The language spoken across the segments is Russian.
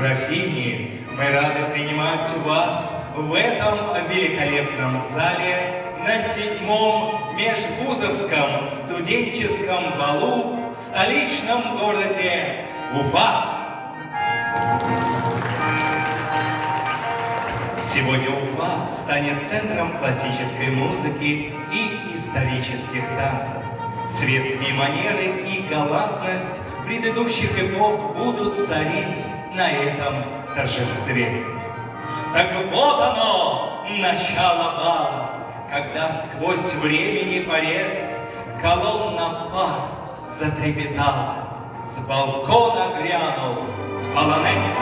графини, мы рады принимать вас в этом великолепном зале на 7-м межвузовском студенческом балу в столичном городе Уфа. Сегодня Уфа станет центром классической музыки и исторических танцев. Светские манеры и галантность предыдущих эпох будут царить на этом торжестве. Так вот оно, начало бала, когда сквозь времени порез колонна пар затрепетала, с балкона грянул полонез.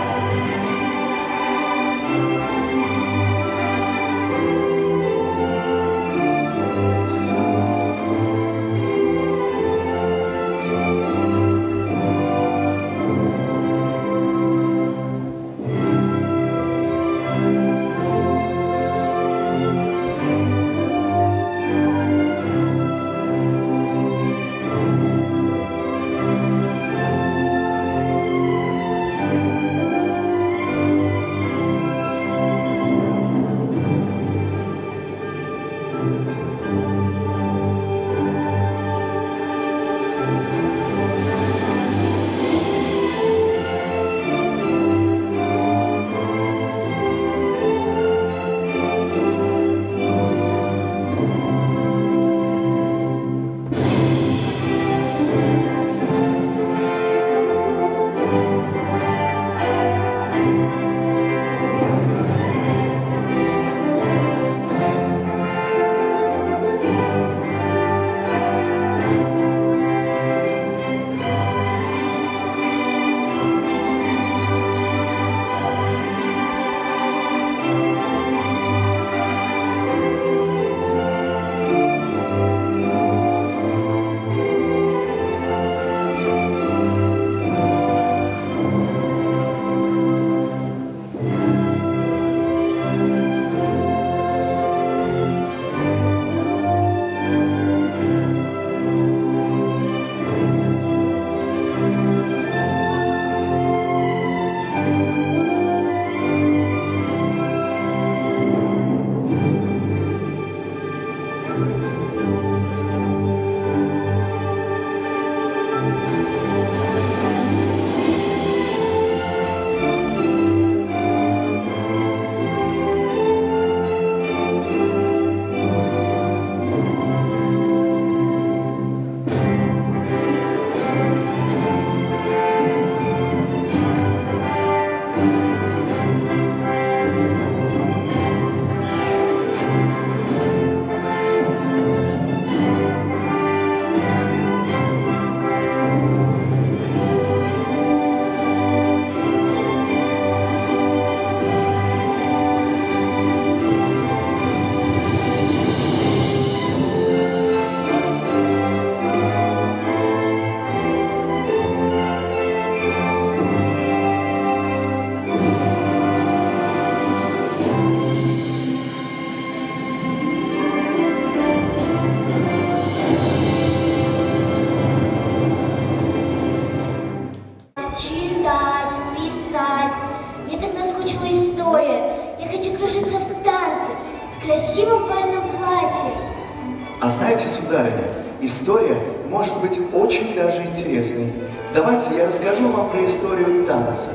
А знаете, сударыня, история может быть очень даже интересной. Давайте я расскажу вам про историю танца.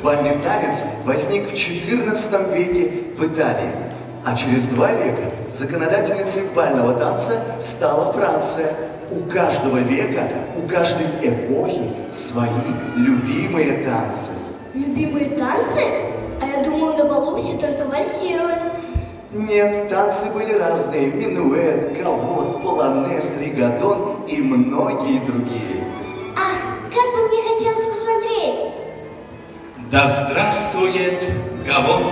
Бальный танец возник в XIV веке в Италии, а через 2 века законодательницей бального танца стала Франция. У каждого века, у каждой эпохи свои любимые танцы. Любимые танцы? А я думаю, на балу все только вальсируют. Нет, танцы были разные. Минуэт, гавот, полонез, ригадон и многие другие. Ах, как бы мне хотелось посмотреть! Да здравствует гавот!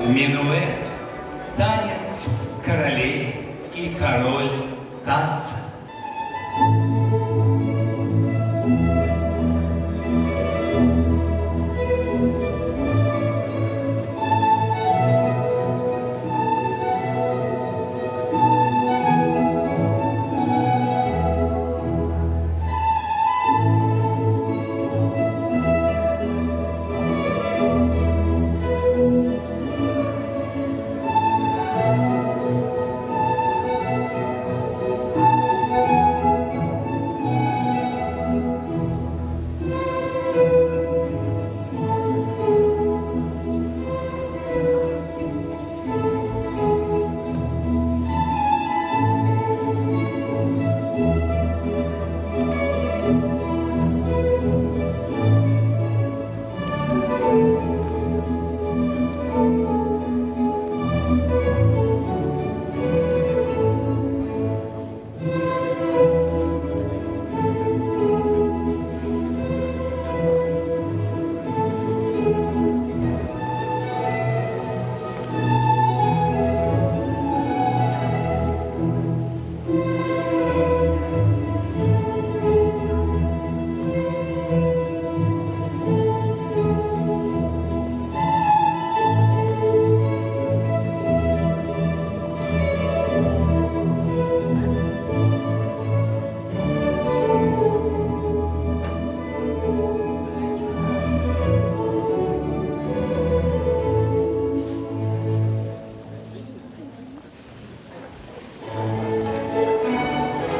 Минуэт, танец королей и король танца.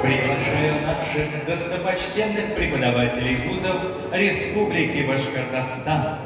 Приглашаю наших достопочтенных преподавателей вузов Республики Башкортостан.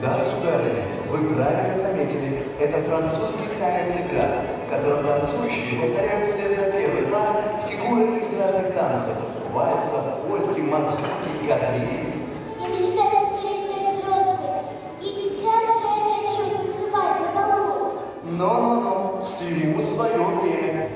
Да, сударыня, вы правильно заметили. Это французский танец-игра, в котором танцующие повторяют вслед за первой парой фигуры из разных танцев. Вальса, польки, мазурки, кадрили. Я мечтаю скорее стать взрослой. И как же я хочу танцевать на балу. Но, всему свое время.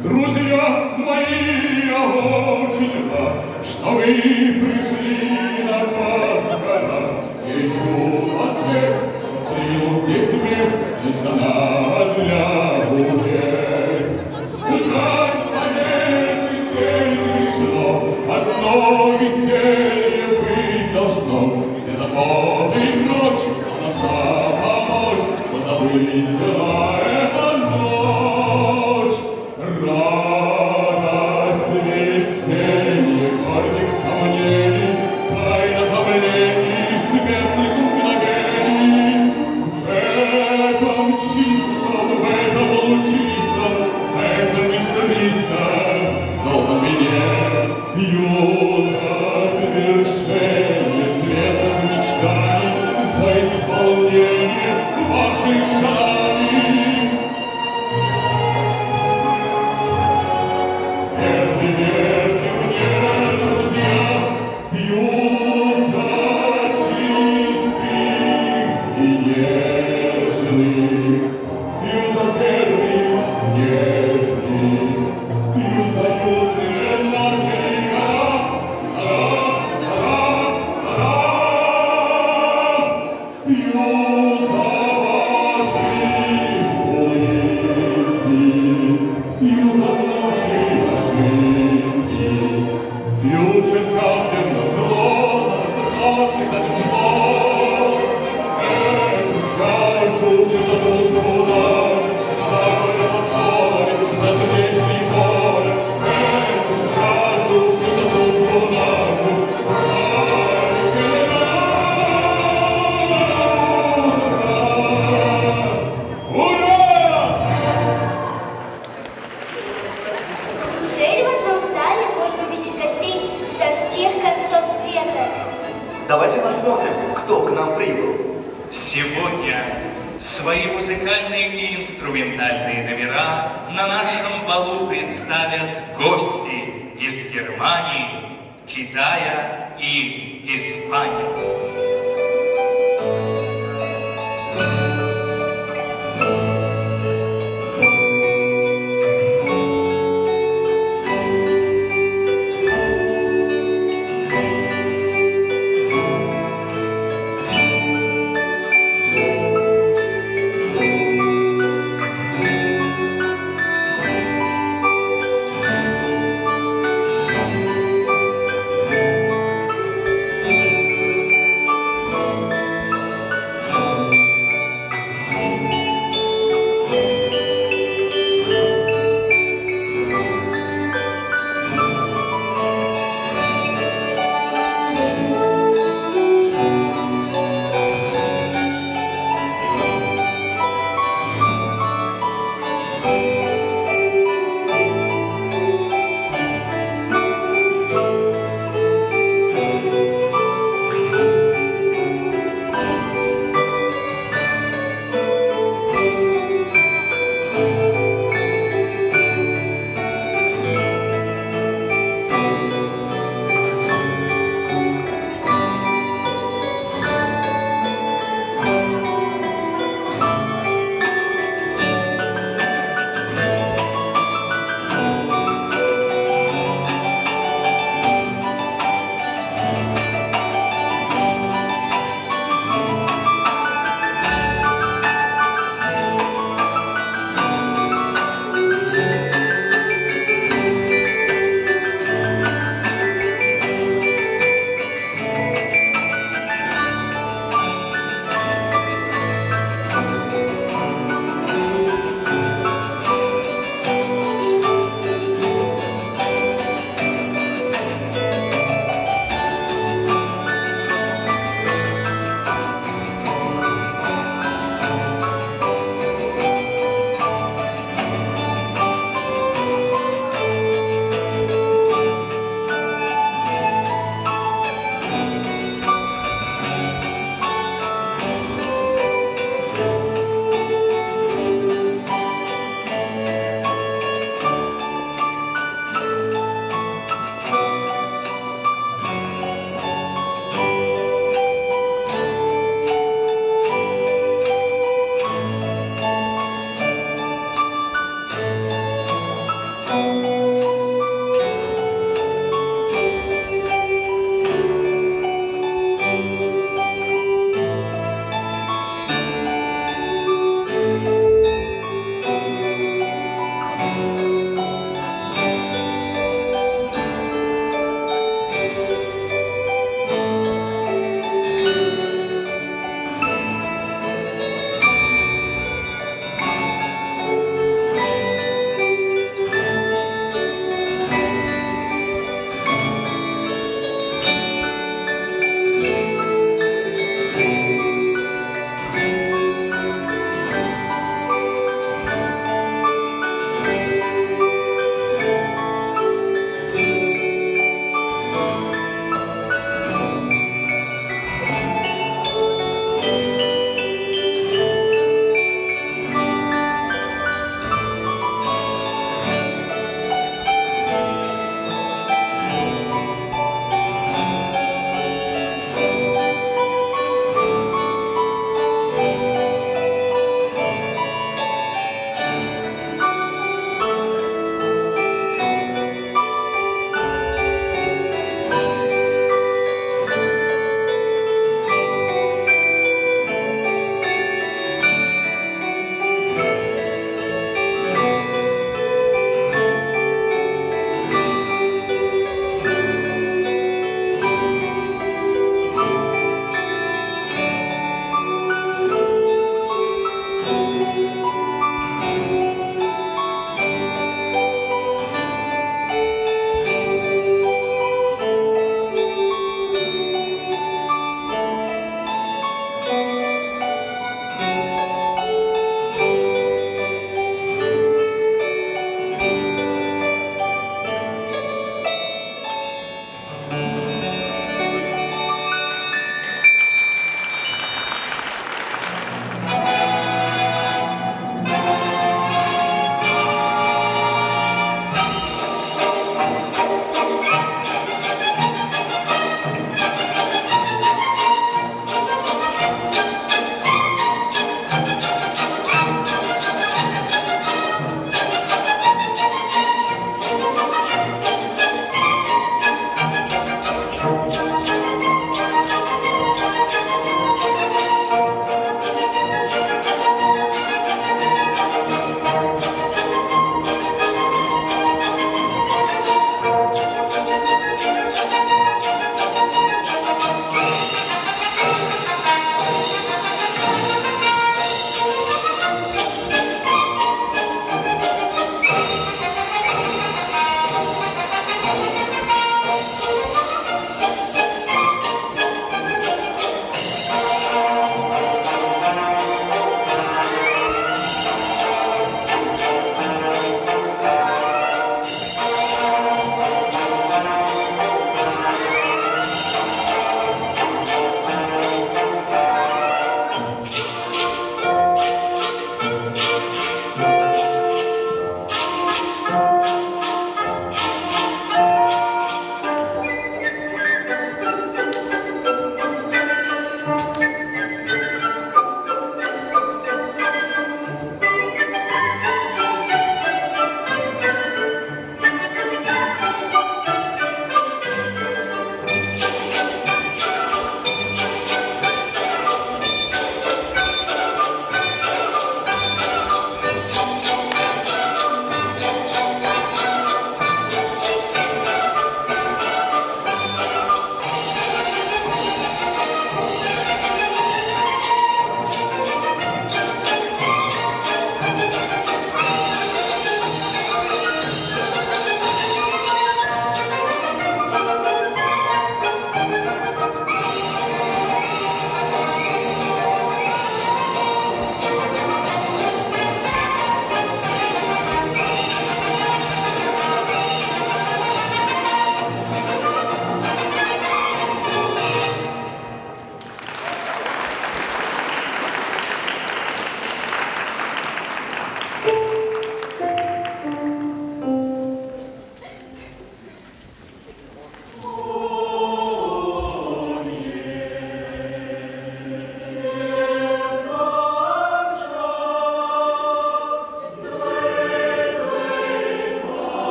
Друзья мои, я очень рад, что вы пришли на Пасхалат. Я ищу вас всех, смотрел здесь смех, лишь дана для утех. Скучать, поверьте, здесь грешно, одно веселье быть должно. Все заботы ночи должна помочь, позабыть дела эта ночь. Радость, веселье, горьких сомнений, тайна томлений, светлых мгновений. В этом чистом, в этом лучистом, в этом искристом золотом вине пью за свершение светлых мечтаний, за исполнение ваших желаний. Верьте, верьте мне, друзья, пью за чистых и нежных, пью за первых снежных, пью за юные наши пью за ваши улыбки, пью за наши ошибки, пью чертям всем на зло, за то, что как всегда без зло. Эту чашу пью за дружбу нашу, за горе под соль, за сердечный боль. Эту чашу пью за дружбу нашу, за веселье Ура! Неужели в одном зале можно увидеть гостей со всех концов света? Давайте посмотрим, кто к нам прибыл. Сегодня свои музыкальные и инструментальные номера на нашем балу представят гости из Германии, Китая и Испании.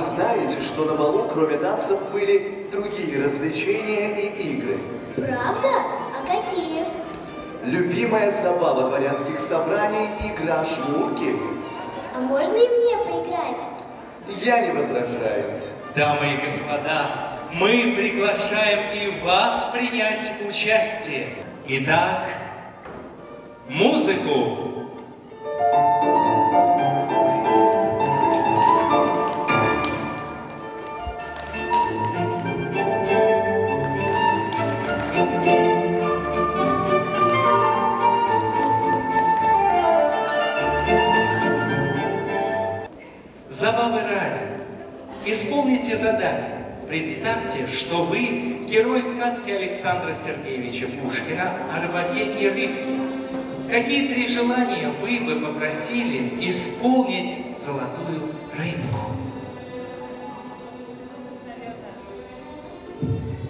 вы знаете, что на балу, кроме танцев, были другие развлечения и игры? Правда? А какие? Любимая забава дворянских собраний – игра шмурки. А можно и мне поиграть? Я не возражаю. Дамы и господа, мы приглашаем и вас принять участие. Итак, музыку! Забавы ради, исполните задание. Представьте, что вы герой сказки Александра Сергеевича Пушкина о рыбаке и рыбке. Какие 3 желания вы бы попросили исполнить золотую рыбку?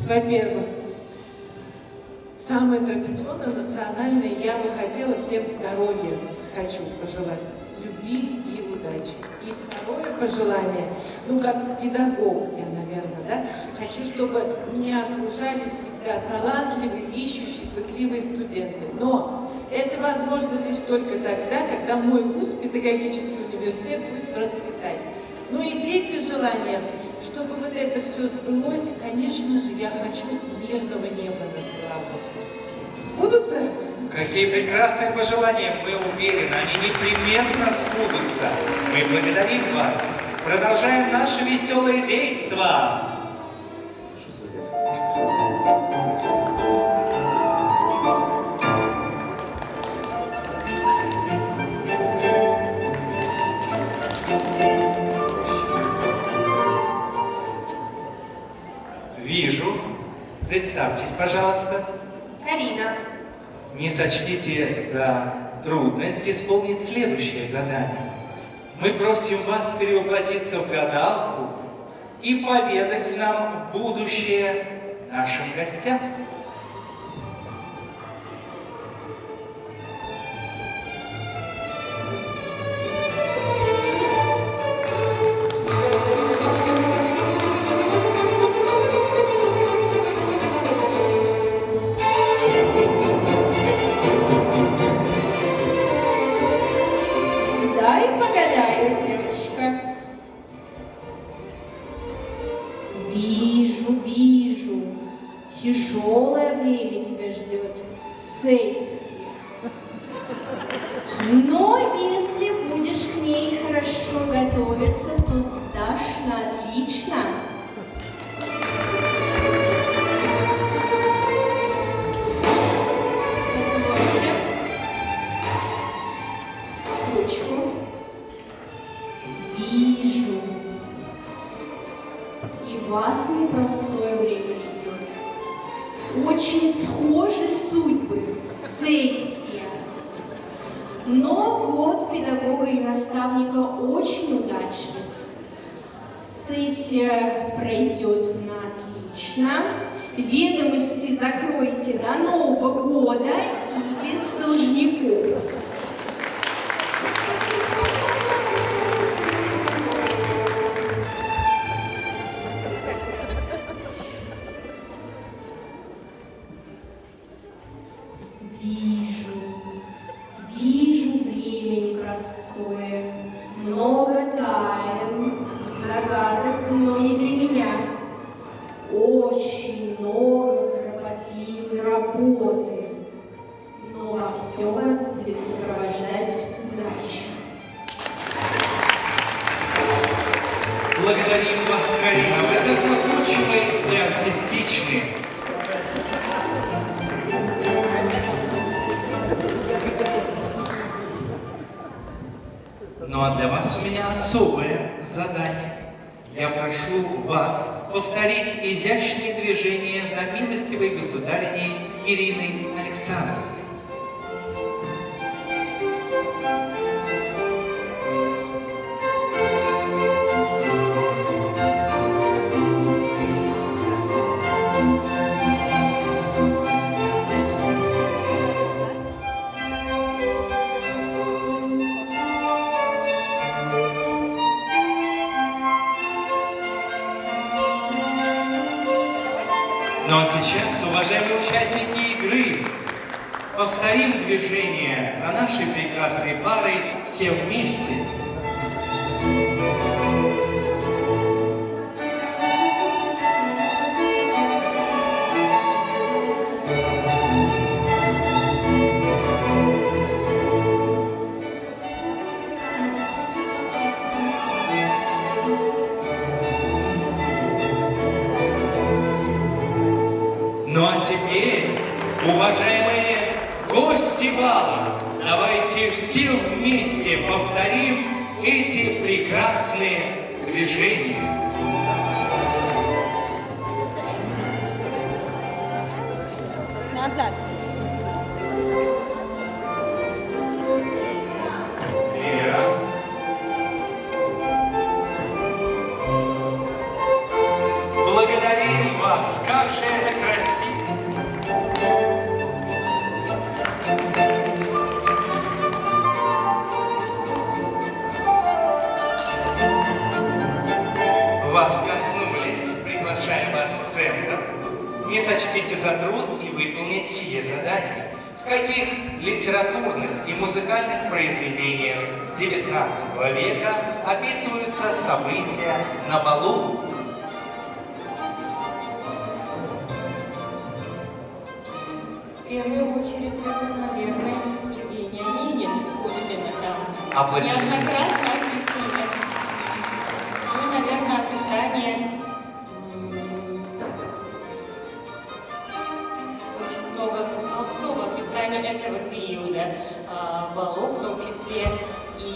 Во-первых, самое традиционное, национальное, я бы хотела всем здоровья, хочу пожелать, любви и удачи. И второе пожелание, как педагог я, наверное, да, хочу, чтобы меня окружали всегда талантливые, ищущие, пытливые студенты. Но это возможно лишь только тогда, когда мой вуз, педагогический университет, будет процветать. Ну и третье желание, чтобы вот это все сбылось, конечно же, я хочу мирного неба над головой. Сбудутся? Какие прекрасные пожелания, мы уверены, они непременно сбудутся. Мы благодарим вас. Продолжаем наше веселое действо. Вижу. Представьтесь, пожалуйста. Карина. Не сочтите за трудность исполнить следующее задание. Мы просим вас перевоплотиться в гадалку и поведать нам будущее нашим гостям. Дай погадаю, девочка. Вижу, тяжелое время тебя ждет, сессия. Но если будешь к ней хорошо готовиться, то сдашь на отлично. Позвольте. Ручку. Вижу. И вас непростое время ждет. Очень схожи судьбы, сессия. Но год педагога и наставника очень удачлив. Сессия пройдет на отлично. Ведомости закройте до Нового года и без должников. Вижу время непростое, много тайн, загадок, но не для меня. Очень много кропотливой работы, но во всем вас будет сопровождать удача. Благодарим вас, Карина, вы так находчивы и артистичны. Ну а для вас у меня особое задание. Я прошу вас повторить изящные движения за милостивой государыней Ириной Александровной. Ну а сейчас, уважаемые участники игры, повторим движение за нашей прекрасной парой все вместе. Ну а теперь, уважаемые гости бала, давайте все вместе повторим эти прекрасные движения. Назад. Реверанс. Благодарим вас, как же это красиво! Вас коснулись, приглашаем вас в центр. Не сочтите за труд и выполнить сие задание. В каких литературных и музыкальных произведениях XIX века описываются события на балу? В первую очередь, это, наверное, Евгений Онегин, Пушкина там. Аплодисменты. Неоднократно описано. Ну, наверное, описание. Очень много Толстого описания этого периода балов, в том числе и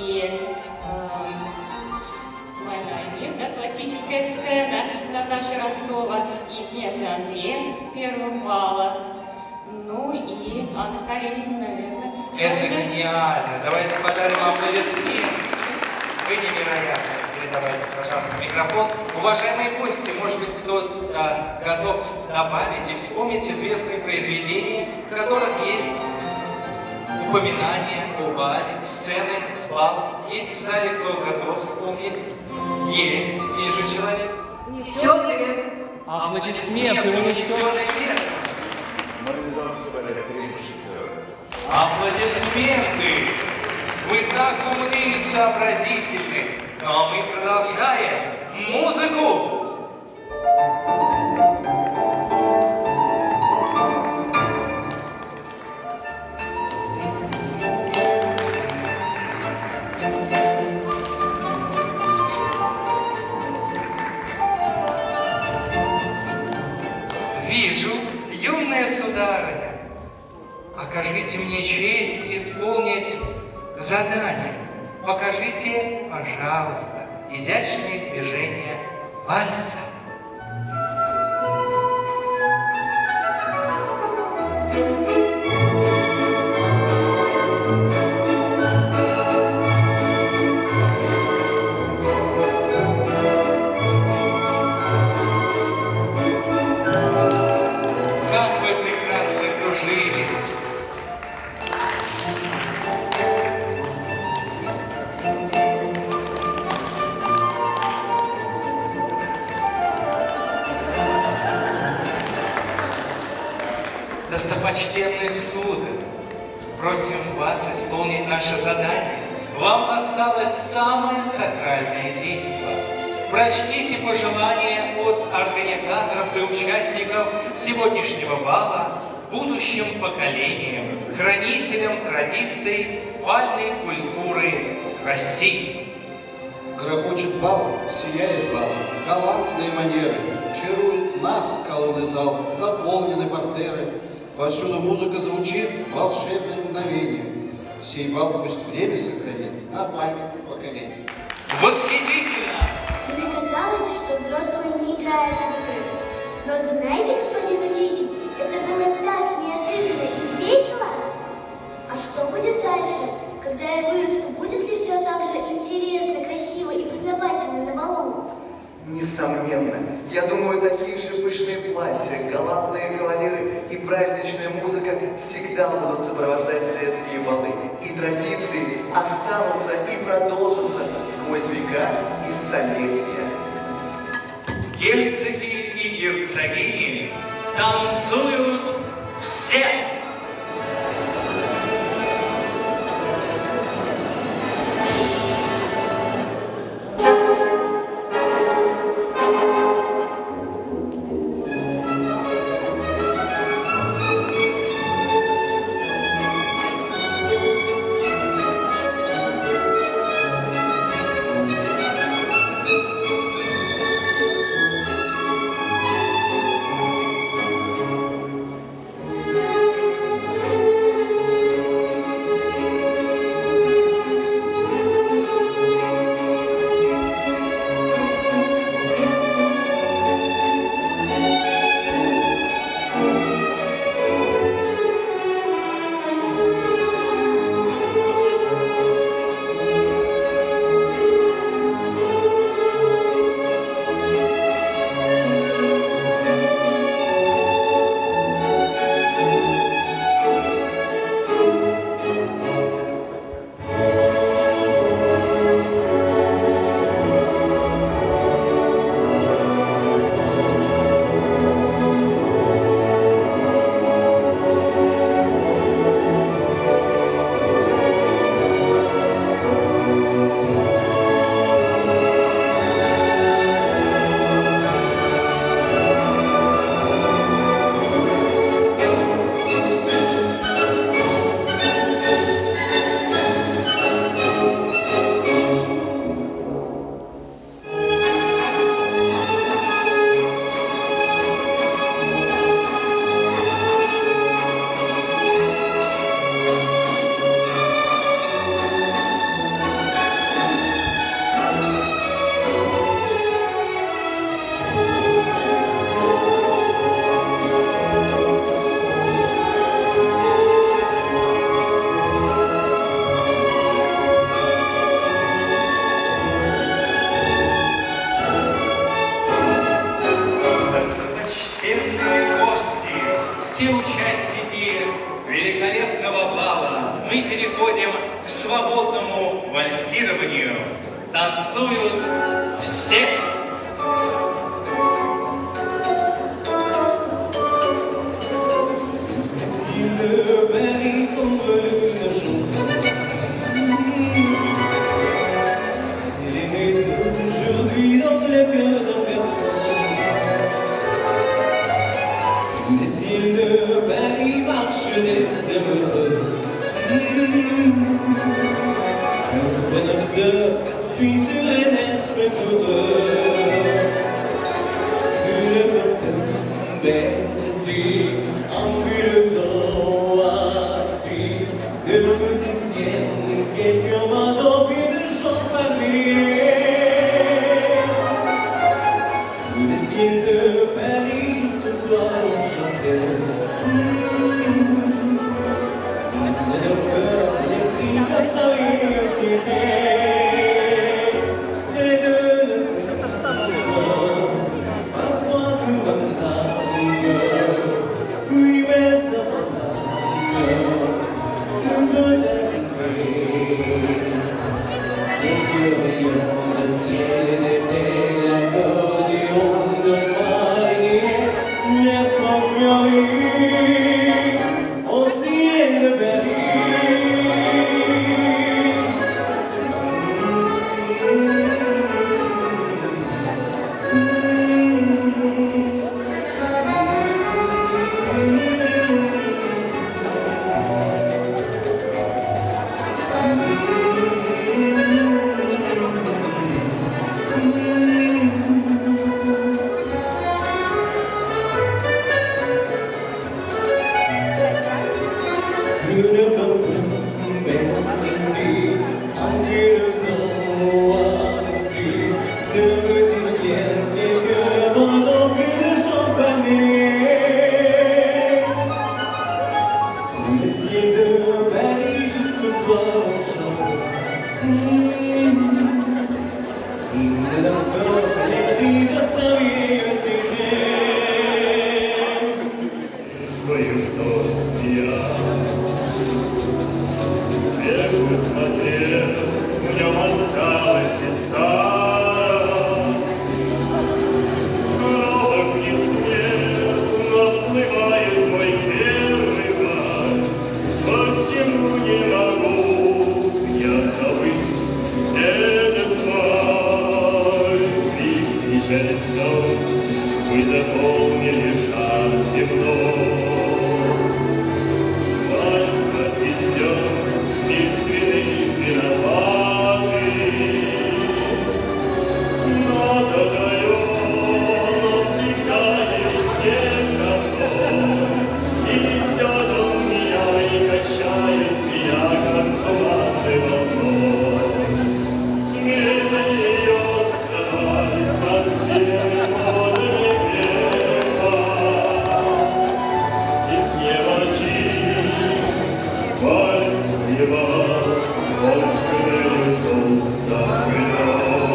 «Война и мир», да, классическая сцена Наташи Ростова и князя Андрея первого бала. Ну и Анна Каренина, наверное. Это гениально. Давайте подарим вам аплодисменты. Вы невероятны. Передавайте, пожалуйста, микрофон. Уважаемые гости, может быть, кто-то готов добавить и вспомнить известные произведения, в которых есть упоминания о бале, сцены с балом. Есть в зале кто готов вспомнить? Есть, вижу человек. Унесенный век. Аплодисменты, унесенный век. Аплодисменты! Вы так умны и сообразительны. Но мы продолжаем. Музыку! Вижу, юная сударыня, окажите мне честь исполнить задание. Покажите, пожалуйста, изящные движения вальса. Как вы прекрасно кружились. Достопочтенный сударь, просим вас исполнить наше задание. Вам осталось самое сакральное действие. Прочтите пожелания от организаторов и участников сегодняшнего бала будущим поколениям, хранителям традиций бальной культуры России. Грохочет бал, сияет бал, галантные манеры, чарует нас колонный зал, заполнены портеры. Повсюду музыка звучит, волшебное мгновение. Сей бал пусть время сохранит на память поколений. Восхитительно! Мне казалось, что взрослые не играют в игры. Но знаете, господин учитель, это было так неожиданно и весело. А что будет дальше? Когда я вырасту, будет ли все так же интересно, красиво и познавательно на балу? Несомненно. Я думаю, такие же пышные платья, галантные кавалеры и праздничная музыка всегда будут сопровождать светские балы. И традиции останутся и продолжатся сквозь века и столетия. Герцоги и герцогини, танцуют все. Все участники великолепного бала, мы переходим к свободному вальсированию. Танцуют все. вы заполнили шар земной. Вальс отвестен, и святых виноваты, но задаем всегда естественно, и несет он меня, и качает меня, как туманный волной. Смело льется вальс над всеми водами века, и не молчи, вальс воевал, он шевелится крылом.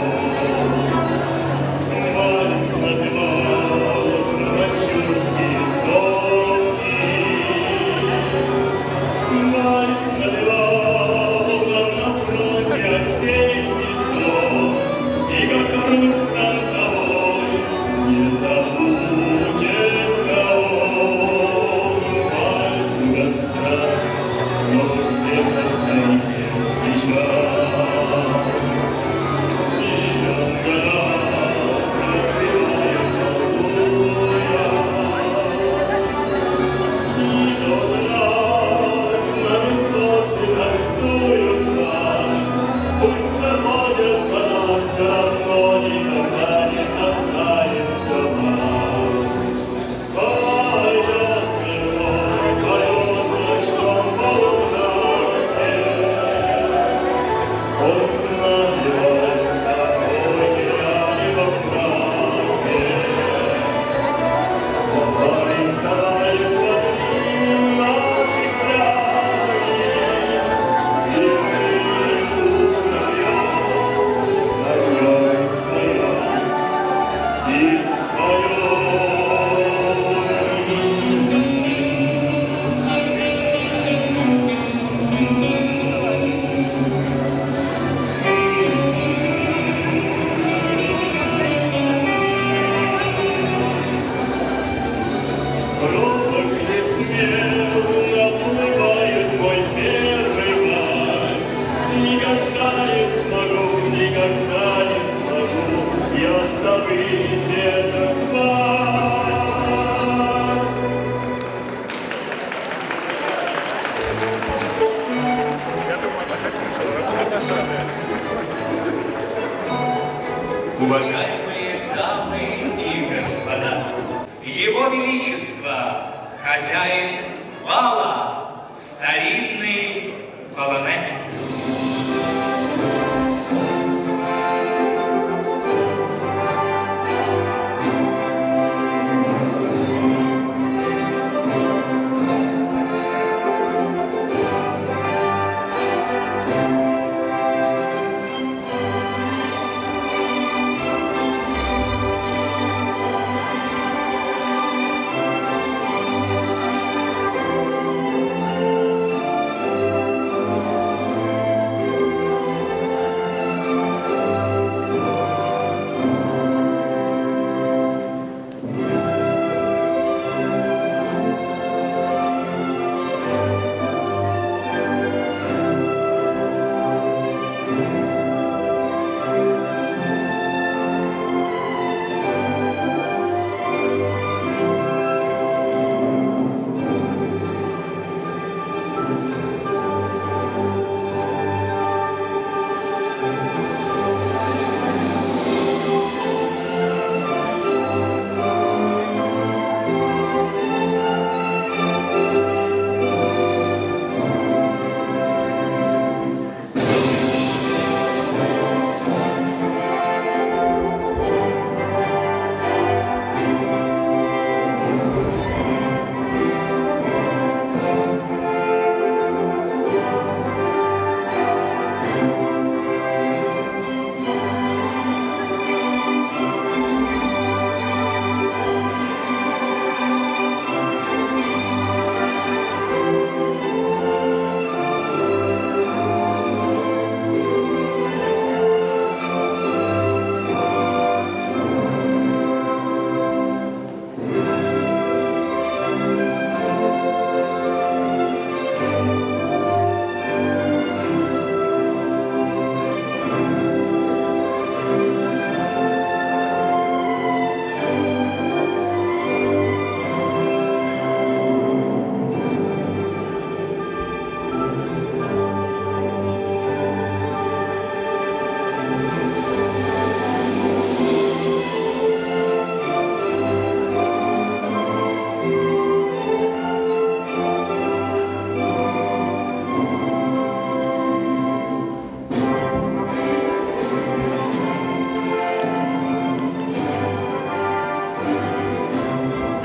Вальс напевал прочурские строки, вальс напевал на фронте осенний сон, и как круг фронтовой не забудется он. Вальс у костра, снова светлой тайне свеча. Идет года, открывает колдуя, идет раз, на высоты танцуют вальс. Пусть проходит года, все равно никогда не составится вальс. Поет мирной, поет ночном полумраке, он знает вальс, какой теряли во мраке. Борется вальс под наших край, и мы на нем споем и споем. Робок не смел, наплывает мой первый вальс. Никогда не смогу, никогда не смогу я забыть этот вальс. Уважаемые дамы и господа, Его Величество, хозяин бала, старинный полонез.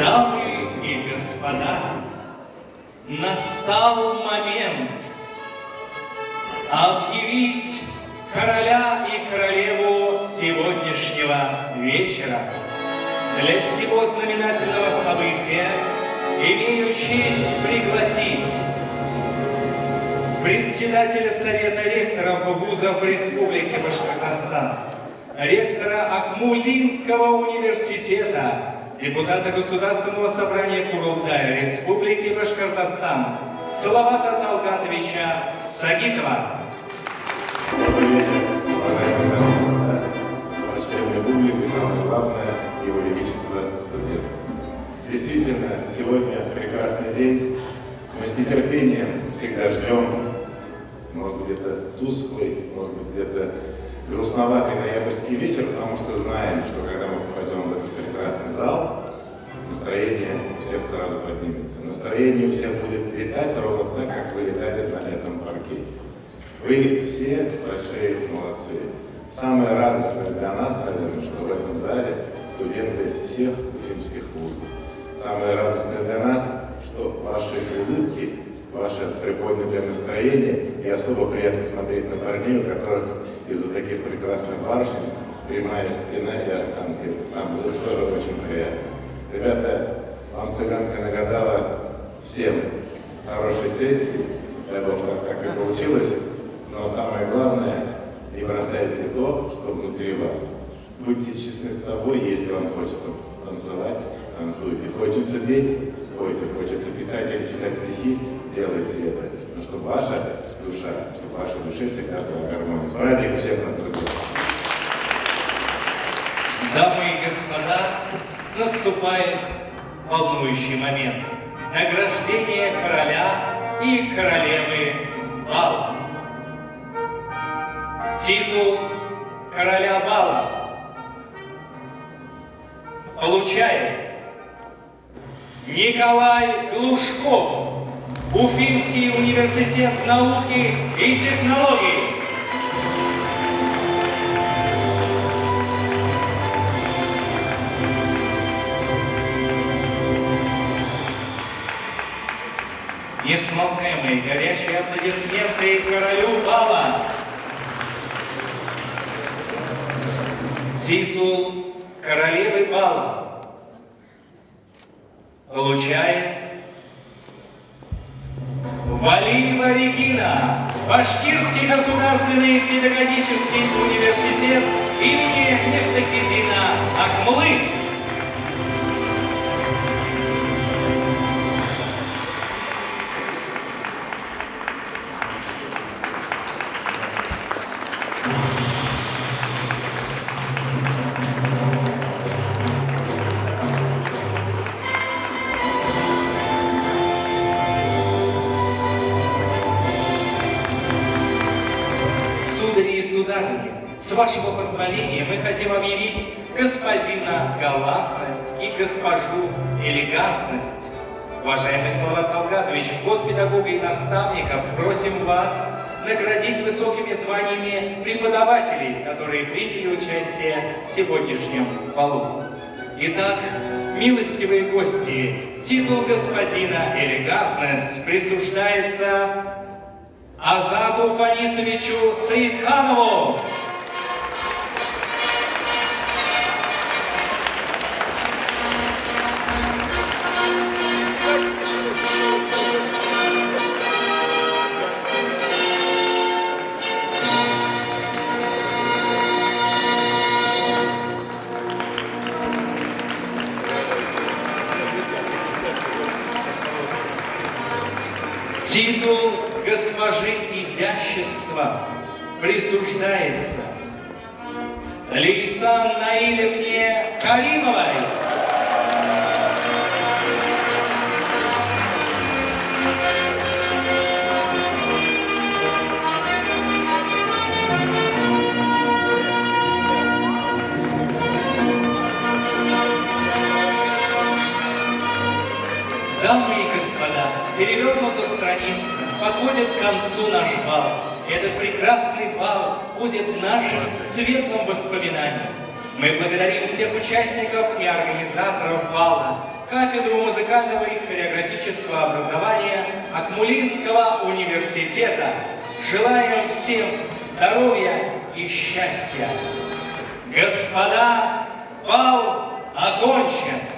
Дамы и господа, настал момент объявить короля и королеву сегодняшнего вечера. Для сего знаменательного события имею честь пригласить председателя Совета ректоров вузов Республики Башкортостан, ректора Акмулинского университета, депутата Государственного собрания Курултая Республики Башкортостан Салавата Талгатовича Сагитова. Добрый вечер, уважаемые дамы и господа, почтенная публика и, самое главное, Его Величество студенты. Действительно, сегодня прекрасный день. Мы с нетерпением всегда ждем, может быть, это тусклый, может быть, где-то грустноватый ноябрьский вечер, потому что знаем, что когда мы попадем в этот прекрасный зал, настроение у всех сразу поднимется. Настроение у всех будет летать ровно так, как вы летали на этом паркете. Вы все большие молодцы. Самое радостное для нас, наверное, что в этом зале студенты всех уфимских вузов. Самое радостное для нас, что ваши улыбки, ваше приподнятое настроение, и особо приятно смотреть на парней, у которых из-за таких прекрасных барышень прямая спина и осанка. Это тоже очень приятно. Ребята, вам цыганка нагадала всем хорошей сессии, дай Бог, так и получилось. Но самое главное, не бросайте то, что внутри вас. Будьте честны с собой, если вам хочется танцевать, танцуйте. Хочется петь, пойте. Хочется писать или читать стихи, делайте это. Но чтобы ваша душа, чтобы в вашей душе всегда была гармония. С праздником всех нас, друзья! Дамы и господа, наступает волнующий момент. Награждение короля и королевы бала. Титул короля бала получает Николай Глушков, Уфимский университет науки и технологий. Несмолкаемые горячие аплодисменты королю бала. Титул королевы бала получает Валиева Регина, Башкирский государственный педагогический университет имени Мефтахиддина Акмулы. С вашего позволения мы хотим объявить господина галантность и госпожу элегантность. Уважаемый Салават Талгатович, в год педагога и наставника просим вас наградить высокими званиями преподавателей, которые приняли участие в сегодняшнем балу. Итак, милостивые гости, титул господина элегантность присуждается Азату Фанисовичу Саидханову. Титул госпожи изящества присуждается Лейсан Наилевне Каримовой. Дамы и господа, перевернута страница, подходит к концу наш бал. Этот прекрасный бал будет нашим светлым воспоминанием. Мы благодарим всех участников и организаторов бала, кафедру музыкального и хореографического образования Акмулинского университета. Желаем всем здоровья и счастья. Господа, бал окончен.